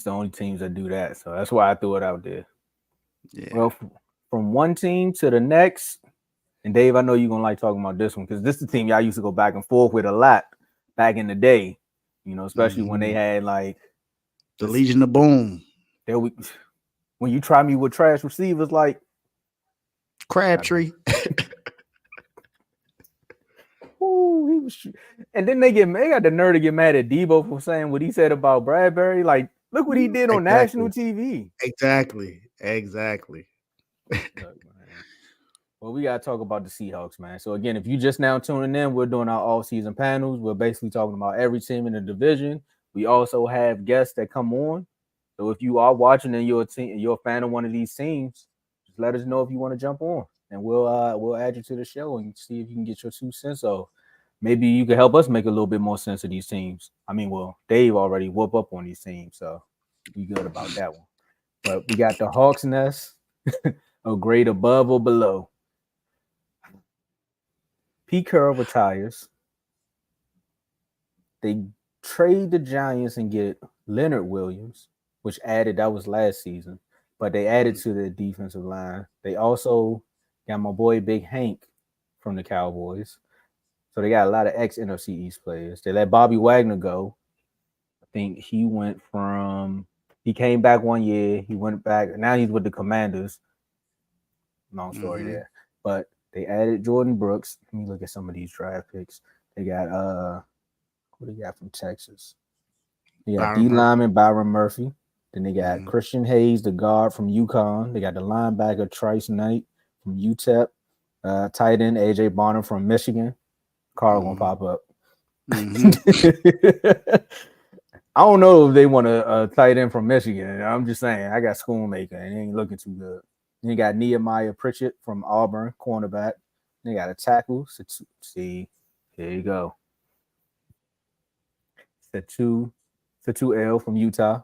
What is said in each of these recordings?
the only teams that do that. So that's why I threw it out there. Yeah. Well, from one team to the next, and Dave, I know you're gonna like talking about this one because this is the team y'all used to go back and forth with a lot back in the day. Especially when they Mhm. had like The this. Legion of Boom. There we, when you try me with trash receivers, like Crabtree. ooh, he was, and then they got the nerve to get mad at Debo for saying what he said about Bradbury. Like, look what he did on national Exactly. TV. Exactly. Look, man. Well, we gotta talk about the Seahawks, man. So again, if you just now tuning in, we're doing our all-season panels. We're basically talking about every team in the division. We also have guests that come on. So if you are watching and you're a fan of one of these teams, just let us know if you want to jump on, and we'll add you to the show and see if you can get your 2 cents off. Maybe you can help us make a little bit more sense of these teams. I mean, well, Dave already whoop up on these teams, so we good about that one. But we got the Hawks Nest, a grade above or below. Pete Carroll retires. They trade the Giants and get Leonard Williams, which that was last season, but they added to the defensive line. They also got my boy Big Hank from the Cowboys. So they got a lot of ex NFC East players. They let Bobby Wagner go. I think he came back 1 year. He went back. Now he's with the Commanders. Long story Hmm. there. But they added Jordan Brooks. Let me look at some of these draft picks. They got what do you got from Texas? They got D Byron Murphy. lineman Byron Murphy. Then they got Hmm. Christian Hayes, the guard from UConn. They got the linebacker Trice Knight from UTEP. Tight end AJ Bonner from Michigan. Carl gonna Hmm. pop up. Hmm. I don't know if they want a tight end from Michigan. I'm just saying, I got Schoonmaker and he ain't looking too good. Then you got Nehemiah Pritchett from Auburn, cornerback. They got a tackle. See, here you go. Satu L from Utah.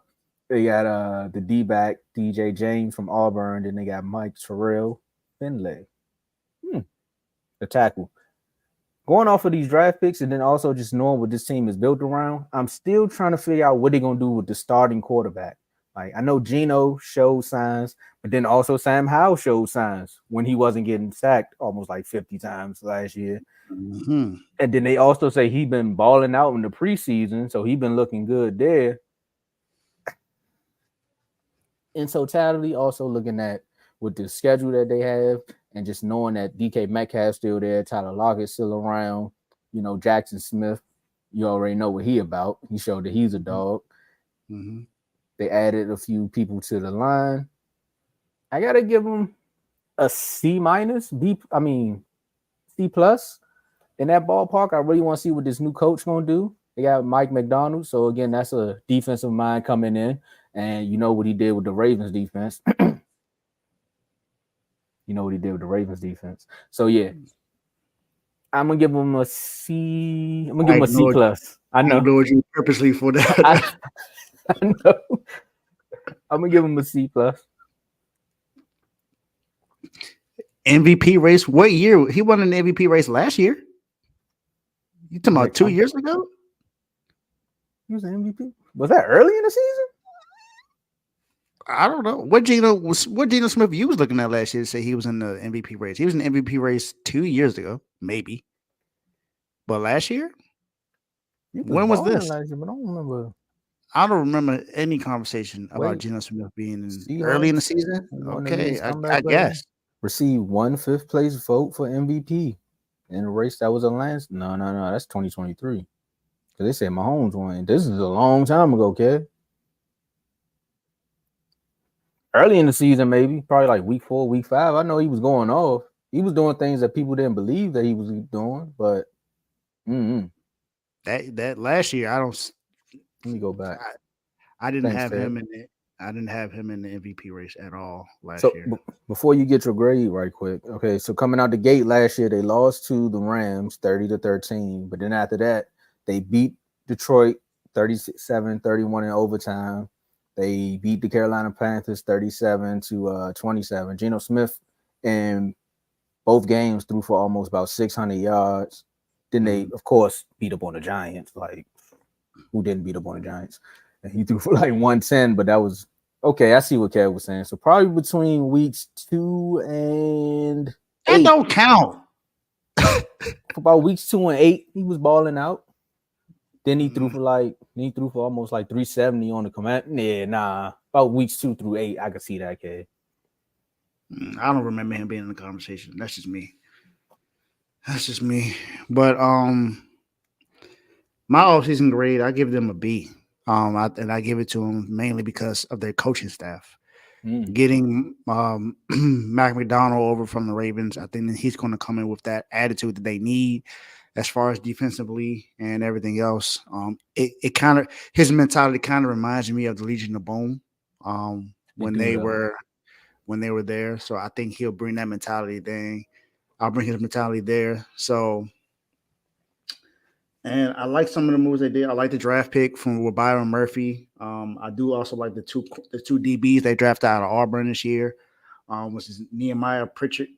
They got the D back DJ James from Auburn. Then they got Mike Terrell Finlay, hmm, the tackle. Going off of these draft picks and then also just knowing what this team is built around, I'm still trying to figure out what they're gonna do with the starting quarterback. Like I know Geno showed signs, but then also Sam Howell showed signs when he wasn't getting sacked almost like 50 times last year. Hmm. And then they also say he been balling out in the preseason, so he been looking good there. In totality, also looking at with the schedule that they have and just knowing that DK Metcalf's still there, Tyler Lockett's still around, Jackson Smith, you already know what he about. He showed that he's a dog. Hmm. They added a few people to the line. I gotta give them a C minus, C plus in that ballpark. I really want to see what this new coach gonna do. They got Mike McDonald, so again, that's a defensive mind coming in, and you know what he did with the Ravens defense. You know what he did with the Ravens defense. So yeah, I'm gonna give him a C. I'm gonna give I him a C ignored. plus. I I know. ignored you purposely for I, that. I know. I'm gonna give him a C plus. MVP race. What year he won an MVP race last year? You talking Yeah, about 2 years ago? he was an MVP. Was that early in the season? I don't know what Geno Smith you was looking at last year to say he was in the MVP race. He was in the MVP race 2 years ago, maybe. But last year, He was when was balling this? last year, but I don't remember. I don't remember any conversation about Wait, Geno Smith being in early in the Seahawks season. won the Okay, league's I comeback player. guess. Received one fifth place vote for MVP in a race that was a last. No. That's 2023. Because they said Mahomes won. This is a long time ago, kid. Early in the season, maybe probably like week 4, week 5. I know he was going off. He was doing things that people didn't believe that he was doing. But That last year, let me go back. I didn't Thanks, have Ted. him in it. I didn't have him in the MVP race at all last So year. before you get your grade right quick, okay. So coming out the gate last year, they lost to the Rams 30-13. But then after that, they beat Detroit 37-31 in overtime. They beat the Carolina Panthers 37 to 27. Geno Smith in both games threw for almost about 600 yards. Then they, Mhm. of course, beat up on the Giants. Like, who didn't beat up on the Giants? He threw for like 110, but that was okay. I see what Kev was saying. So probably between weeks 2 and That 8. don't count. About weeks 2 and 8, he was balling out. Then he threw Mm, for almost like 370 on the command. Yeah, nah. About weeks 2 through 8, I could see that kid. I don't remember him being in the conversation. That's just me. But my offseason grade, I give them a B. And I give it to them mainly because of their coaching staff. Mm, Getting Mac McDonald over from the Ravens, I think that he's going to come in with that attitude that they need as far as defensively and everything else. It kind of his mentality kind of reminds me of the Legion of Boom it when do they though. were there. So I think he'll bring that mentality thing. I'll bring his mentality there. So and I like some of the moves they did. I like the draft pick from with Byron Murphy. I do also like the two DBs they drafted out of Auburn this year, which is Nehemiah Pritchett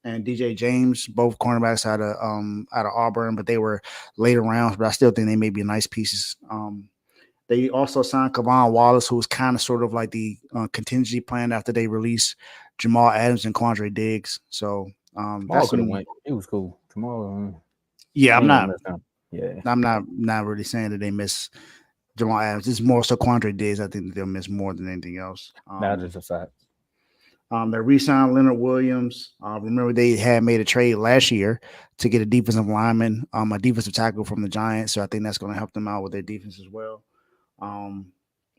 and DJ James, both cornerbacks out of Auburn, but they were later rounds. But I still think they may be nice pieces. They also signed Kavon Wallace, who was kind of sort of like the contingency plan after they released Jamal Adams and Quandre Diggs. So Tomorrow that's could have some. went. It was cool. Tomorrow, Yeah, they I'm ain't gonna not. mess down. Yeah, I'm not really saying that they miss Jamal Adams. It's more so Quandre Diggs. I think that they'll miss more than anything else. that's just a fact. They re-signed Leonard Williams. Remember they had made a trade last year to get a defensive lineman, a defensive tackle from the Giants. So I think that's going to help them out with their defense as well. Um,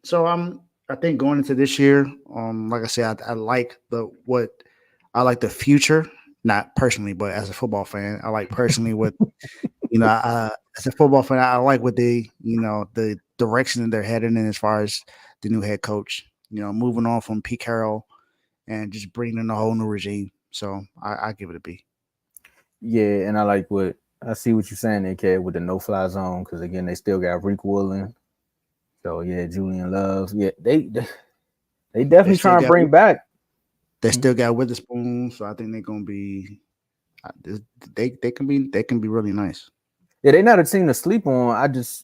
so I think going into this year, like I said, I like the future. Not personally, but as a football fan, I like personally what as a football fan, I like what the direction that they're heading in as far as the new head coach. Moving on from Pete Carroll and just bringing in a whole new regime. So I give it a B. Yeah, and I see what you're saying there, Kev, with the no fly zone because again they still got Reek Woolen. So yeah, Julian Love. Yeah, they They definitely still trying to got bring back. they still got Witherspoon, so I think they're gonna be they can be really nice. Yeah, they not a team to sleep on.